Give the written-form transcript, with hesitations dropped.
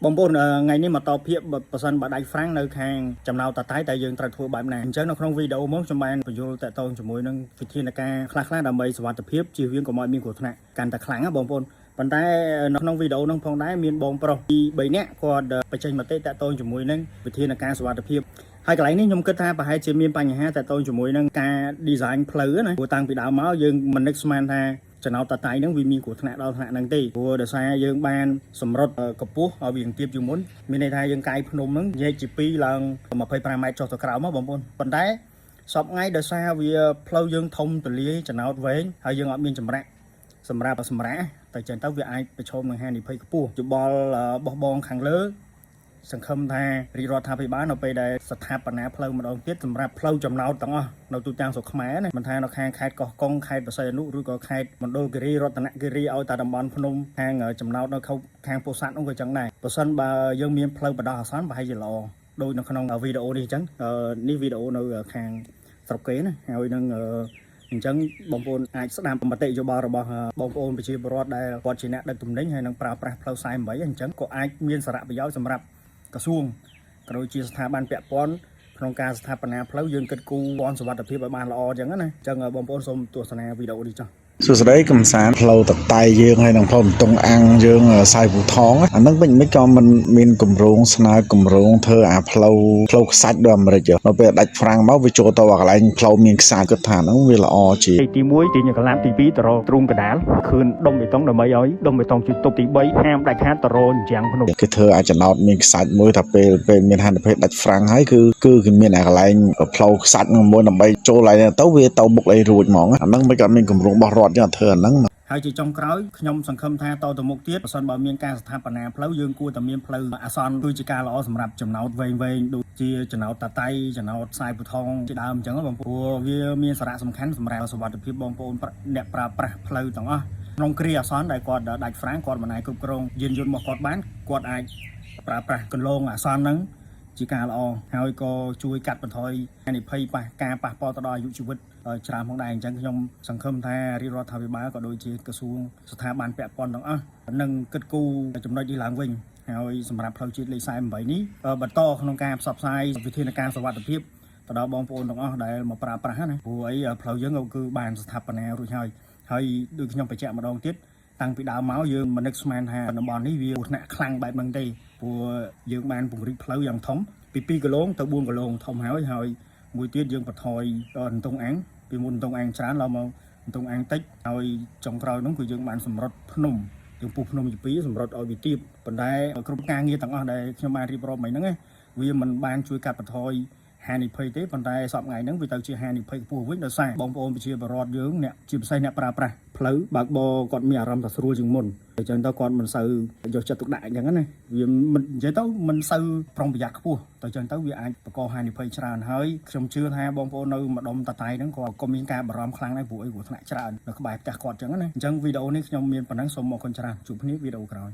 បងប្អូនថ្ងៃនេះមកតភាពបើសិនបើដៃហ្វ្រាំងនៅខាងចំណៅតាតៃតែយើងត្រូវធ្វើបែបណាអញ្ចឹងនៅក្នុងវីដេអូមកខ្ញុំបានបញ្យល់តាក់ទងជាមួយនឹងវិធានការខ្លះៗដើម្បីសុវត្ថិភាពជៀសវាងកុំឲ្យមានគ្រោះថ្នាក់កាន់តែខ្លាំងណាបងប្អូនប៉ុន្តែនៅក្នុងវីដេអូនោះផងដែរមានបងប្រុសពី3នាក់គាត់បញ្ចេញមតិតាក់ទងជាមួយនឹងវិធានការសុវត្ថិភាពហើយកន្លែងនេះខ្ញុំគិតថាប្រហែលជាមានបញ្ហាតាក់ទងជាមួយនឹងការ design ផ្លូវណាព្រោះតាំងពីដើមមកយើងមិននឹកស្មានថាចំណោតតាតៃហ្នឹងវាមានគ្រោះថ្នាក់ដល់ថ្នាក់ហ្នឹងទេព្រោះដោយសារយើងបានសម្រុតកម្ពស់ឲ្យវាទាបជាងមុនមានន័យថាយើងកាយភ្នំហ្នឹងញែកជា2ឡើង25ម៉ែត្រចុះទៅក្រោមមកបងប្អូនប៉ុន្តែសពថ្ងៃដោយសារវាផ្លូវយើងធំទលាយចំណោតវែងហើយយើងអត់មានចម្រាក់សម្រាប់តែចឹងទៅវាអាចប្រឈមនឹងហានិភ័យខ្ពស់យោបល់បោះបង់ខាងលើសង្ឃឹមថារាជរដ្ឋាភិបាលនៅពេលដែលស្ថាបនាផ្លូវម្ដងទៀតសម្រាប់ផ្លូវចំណោតទាំងអស់នៅទូទាំងស្រុកខ្មែរណាមិនថានៅខាងខេត្តកោះកុងខេត្តបរសៃអនុឬក៏ខេត្តមណ្ឌលគិរីរតនគិរីឲ្យតែតំបន់ភ្នំខាងចំណោតនៅខាងពោធិ៍សាត់នោះក៏ចឹងដែរបើសិនបើយើងមានផ្លូវបណ្ដោះអាសន្នប្រហែលជាល្អដូចនៅក្នុងវីដេអូនេះអញ្ចឹងនេះវីដេអូនៅខាងស្រុកគេណាហើយនឹងអញ្ចឹងបងប្អូនអាចស្ដាប់មតិយោបល់របស់បងប្អូនប្រជាពលរដ្ឋដែលគាត់ជាអ្នកដឹកទំនិញហើយនឹងប្រើប្រាស់ផ្លូវ48អញ្ចឹងក៏អាចមានសារៈប្រយោជន៍សម្រាប់ក្រសួងក៏ដូចជាស្ថាប័នពាក់ព័ន្ធក្នុងការស្ថាបនាផ្លូវយើងគិតគូរព័ន្ធសុវត្ថិភាពឲ្យបានល្អអញ្ចឹងណាអញ្ចឹងបងប្អូនសូមទស្សនាវីដេអូនេះចុះសួស្តីកំសាន្តផ្លូវតតៃយើងហើយនឹងផ្លូវបន្ទង់អាំងយើងសាយពូថងអានឹងវិញមិនក៏មិនមានគម្រោងស្នើគម្រោងធ្វើអាផ្លូវខ្សាច់ដូចអាមេរិកនៅពេលដាច់ហ្វ្រាំងមកវាចូលទៅកន្លែងផ្លូវមានខ្សាច់គាត់ថាហ្នឹងវាល្អជាទី1ទីញកឡាប់ទី2ទៅរកទ្រូងកដាលខឿនដុំបេតុងដើម្បីឲ្យដុំបេតុងជួយទប់ទី3ហាមដាច់ខាតទៅរកយ៉ាងភ្នំគេធ្វើអាចចំណោតមានខ្សាច់មួយថាពេលមានហានិភ័យដាច់ហ្វ្រាំងហើយគឺគេមានអាកន្លែងផ្លូវខ្សាច់មួយដើម្បីចូលឡើងទៅវាទៅបុកអីរួចហ្មងអាហ្នឹងមិនក៏មានគម្រោងរបស់រដ្ឋយើងធ្វើអាហ្នឹងហើយជាចុងក្រោយខ្ញុំសង្ឃឹមថាតទៅមុខទៀតបើសិនបើមានការស្ថាបនាផ្លូវយើងគួរតែមានផ្លូវអាសន្នគឺជាការល្អសម្រាប់ចំណោតវែងដូចជាចំណោតតាតៃចំណោតខ្សែពូថងជាដើមអញ្ចឹងបងប្អូនវាមានសារៈសំខាន់សម្រាប់សុវត្ថិភាពបងប្អូនអ្នកប្រើប្រាស់ផ្លូវទាំងអស់ក្នុងគ្រាអាសន្នដែលគាត់ដាច់ហ្វ្រាំងគាត់មិនអាចគ្រប់គ្រងយានយន្តរបស់គាត់បានគាត់អាចប្រើប្រាស់គន្លងអាសន្នហ្នឹងជាការល្អហើយក៏ជួយកាត់បន្ថយហានិភ័យការប៉ះពាល់ទៅដល់អាយុជីវិតច្រើនផងដែរអញ្ចឹងខ្ញុំសង្ឃឹមថារាជរដ្ឋាភិបាលក៏ដូចជាក្រសួងស្ថាប័នពាក់ព័ន្ធទាំងអស់នឹងគិតគូរចំណុចនេះឡើងវិញហើយសម្រាប់ផ្លូវជាតិលេខ48នេះបន្តក្នុងការផ្សព្វផ្សាយវិធានការសុវត្ថិភាពទៅដល់បងប្អូនទាំងអស់ដែលមកប្រើប្រាស់ណាព្រោះអីផ្លូវយើងគឺបានស្ថាបនារួចហើយដូចខ្ញុំបញ្ជាក់ម្ដងទៀតតាំងពីដើមមកយើងមិននឹកស្មានថាតំបន់នេះវាគ្រោះថ្នាក់ខ្លាំងបែបហ្នឹងទេព្រោះយើងបានពង្រីកផ្លូវយ៉ាងធំពី2គីឡូទៅ4គីឡូធំហើយមួយទៀតយើងបន្ថយអន្ទង់អាំងពីមុនអន្ទង់អាំងច្រើនឡើងមកអន្ទង់អាំងតិចហើយចុងក្រោយនោះគឺយើងបានសម្រុតភ្នំយើងពុះភ្នំជា2សម្រុតឲ្យវាទាបប៉ុន្តែគ្រប់ការងារទាំងអស់ដែលខ្ញុំបានរៀបរាប់មិញហ្នឹងវាមិនបានជួយកាត់បន្ថយហានិភ័យទេប៉ុន្តែសប្តាហ៍ថ្ងៃហ្នឹងវាទៅជាហានិភ័យខ្ពស់វិញដោយសារបងប្អូនប្រជាពលរដ្ឋយើងអ្នកជាពិសេសអ្នកប្រើប្រាស់ផ្លូវបើកបរគាត់មានអារម្មណ៍ថាស្រួលជាងមុនអញ្ចឹងទៅគាត់មិនសូវយកចិត្តទុកដាក់អញ្ចឹងណាវាមិននិយាយទៅមិនសូវប្រុងប្រយ័ត្នខ្ពស់ទៅអញ្ចឹងទៅវាអាចបង្កហានិភ័យច្រើនហើយខ្ញុំជឿថាបងប្អូននៅម្ដុំតាតៃហ្នឹងក៏មានការបារម្ភខ្លាំងដែរព្រោះអីគ្រោះថ្នាក់ច្រើននៅក្បែរផ្ទះគាត់អញ្ចឹងណាអញ្ចឹងវីដេអូនេះខ្ញុំមានប៉ុណ្ណឹងសូមអរគុណច្រើនជួបគ្នាវីដេអូក្រោយ